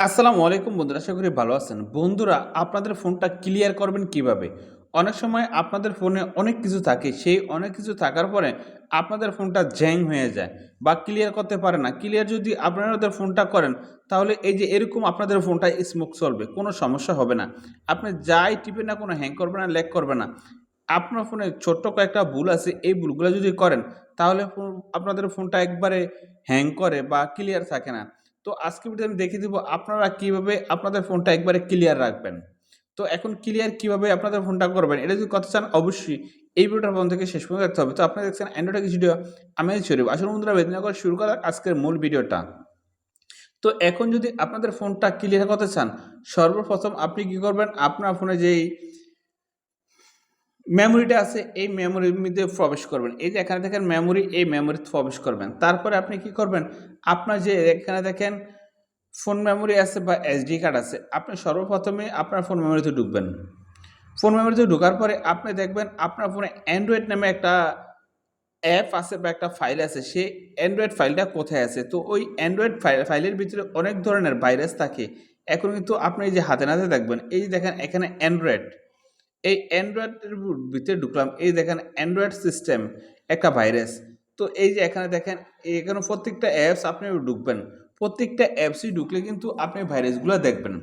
আসসালামু আলাইকুম বন্ধুরা, আশা করি ভালো আছেন। বন্ধুরা, আপনাদের ফোনটা ক্লিয়ার করবেন কিভাবে? অনেক সময় আপনাদের ফোনে অনেক কিছু থাকে, সেই অনেক কিছু থাকার পরে আপনাদের ফোনটা জ্যাং হয়ে যায় বা ক্লিয়ার করতে পারে না। ক্লিয়ার যদি আপনাদের ফোনটা করেন, তাহলে এই যে এরকম আপনাদের ফোনটা স্মুথ চলবে, কোনো সমস্যা হবে না। আপনি যাই টিপে না কোনো হ্যাং করবে না, ল্যাগ করবে না। আপনার ফোনে ছোট্ট কয়েকটা ভুল আছে, এই ভুলগুলো যদি করেন, তাহলে আপনাদের ফোনটা একবারে হ্যাং করে বা ক্লিয়ার থাকে না। তো আজকে ভিডিওতে আমি দেখিয়ে দিব আপনারা কিভাবে আপনাদের ফোনটা একবারে ক্লিয়ার রাখবেন। তো এখন ক্লিয়ার কিভাবে আপনাদের ফোনটা করবেন, এটা যদি করতে চান অবশ্যই এই ভিডিওটা প্রথম থেকে শেষ পর্যন্ত দেখতে হবে। তো আপনারা দেখছেন অ্যান্ড্রয়েড কিছু ভিডিও, আমি শরীফ। আসলে বন্ধুরা, বেশি না করে শুরু করা যাক আজকের মূল ভিডিওটা। তো এখন যদি আপনাদের ফোনটা ক্লিয়ার করতে চান, সর্বপ্রথম আপনি কি করবেন, আপনার ফোনে যেই মেমোরিটা আছে এই মেমোরির মধ্যে প্রবেশ করবেন। এই যে এখানে দেখেন মেমোরি, এই মেমোরিতে প্রবেশ করবেন। তারপরে আপনি কি করবেন, আপনার যে এখানে দেখেন ফোন মেমোরি আছে বা এসডি কার্ড আছে, আপনি সর্বপ্রথমে আপনার ফোন মেমোরিতে ঢুকবেন। ফোন মেমোরিতে ঢোকার পরে আপনি দেখবেন আপনার ফোনে অ্যান্ড্রয়েড নামে একটা অ্যাপ আছে বা একটা ফাইল আছে, সেই অ্যান্ড্রয়েড ফাইলটা কোথায় আছে। তো ওই অ্যান্ড্রয়েড ফাইলের ভিতরে অনেক ধরনের ভাইরাস থাকে। এখন কিন্তু আপনি এই যে হাতে নাতে দেখবেন, এই যে দেখেন এখানে অ্যান্ড্রয়েড, এই অ্যান্ড্রয়েডের ভিতরে ঢুকলাম, এই দেখেন অ্যান্ড্রয়েড সিস্টেম একটা ভাইরাস। তো এই যে এখানে দেখেন, এখানে প্রত্যেকটা অ্যাপস আপনি ঢুকবেন, প্রত্যেকটা অ্যাপসই ঢুকলে কিন্তু আপনি ভাইরাসগুলো দেখবেন।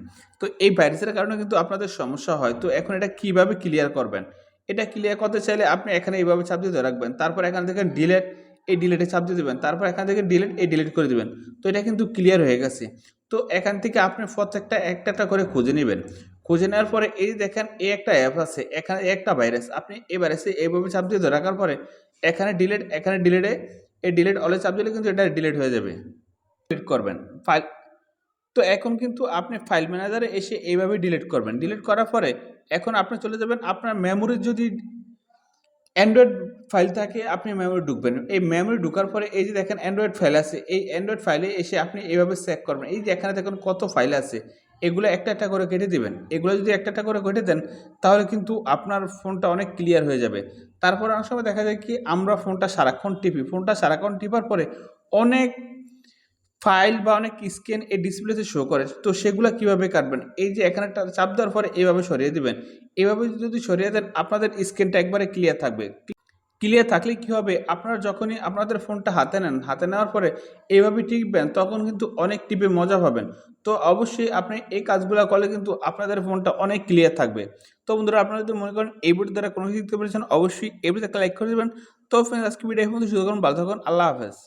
তো এই ভাইরাসের কারণে কিন্তু আপনাদের সমস্যা হয়। তো এখন এটা কিভাবে ক্লিয়ার করবেন, এটা ক্লিয়ার করতে চাইলে আপনি এখানে এইভাবে চাপ দিয়ে ধরে রাখবেন, তারপর এখান থেকে ডিলেট, এই ডিলেটে চাপ দিয়ে দেবেন, তারপর এখান থেকে ডিলেট, এই ডিলিট করে দেবেন। তো এটা কিন্তু ক্লিয়ার হয়ে গেছে। তো এখান থেকে আপনি প্রত্যেকটা একটা একটা করে খুঁজে নেবেন। খুঁজে নেওয়ার পরে এই দেখেন এই একটা অ্যাপ আছে, এখানে একটা ভাইরাস, আপনি এই ভাইরাসে এইভাবে চাপ দিয়ে ধরে রাখার পরে এখানে ডিলিট, এখানে ডিলিটে, এই ডিলিট অলে চাপ দিলে কিন্তু এটা ডিলিট হয়ে যাবে। ডিলিট করবেন ফাইল। তো এখন কিন্তু আপনি ফাইল ম্যানেজারে এসে এইভাবে ডিলিট করবেন। ডিলিট করার পরে এখন আপনি চলে যাবেন আপনার মেমোরির, যদি অ্যান্ড্রয়েড ফাইল থাকে আপনি মেমোরি ঢুকবেন। এই মেমোরি ঢোকার পরে এই যে দেখেন অ্যান্ড্রয়েড ফাইল আছে, এই অ্যান্ড্রয়েড ফাইলে এসে আপনি এইভাবে চেক করবেন। এই যে এখানে দেখুন কত ফাইল আছে, এগুলো একটা একটা করে কেটে দিবেন। এগুলো যদি একটা একটা করে কেটে দেন, তাহলে কিন্তু আপনার ফোনটা অনেক ক্লিয়ার হয়ে যাবে। তারপর অনেক সময় দেখা যায় কি, আমরা ফোনটা সারাক্ষণ টিপি, ফোনটা সারাক্ষণ টিপার পরে অনেক ফাইল বা অনেক স্ক্যান এই ডিসপ্লেতে শো করে। তো সেগুলা কিভাবে কাটবেন, এই যে এখানে একটা চাপ দেওয়ার পরে এইভাবে সরিয়ে দিবেন। এভাবে যদি সরিয়ে দেন, আপনাদের স্ক্রিনটা একবারে ক্লিয়ার থাকবে। ক্লিয়ার থাকলে কি হবে, আপনারা যখনই আপনাদের ফোনটা হাতে নেন, হাতে নেওয়ার পরে এইভাবে টিপবেন, তখন কিন্তু অনেক টিপে মজা পাবেন। তো অবশ্যই আপনি এই কাজগুলো করলে কিন্তু আপনাদের ফোনটা অনেক ক্লিয়ার থাকবে। তো বন্ধুরা, আপনারা যদি মনে করেন এই ভিডিও দ্বারা কোনো কিছু শিখতে পেরেছেন, অবশ্যই এই ভিডিওতে একটা লাইক করে দেবেন। তো ফ্রেন্ডস, আজকে ভিডিও এই পর্যন্ত। শুরু করুন, ভালো থাকুন, আল্লাহ হাফেজ।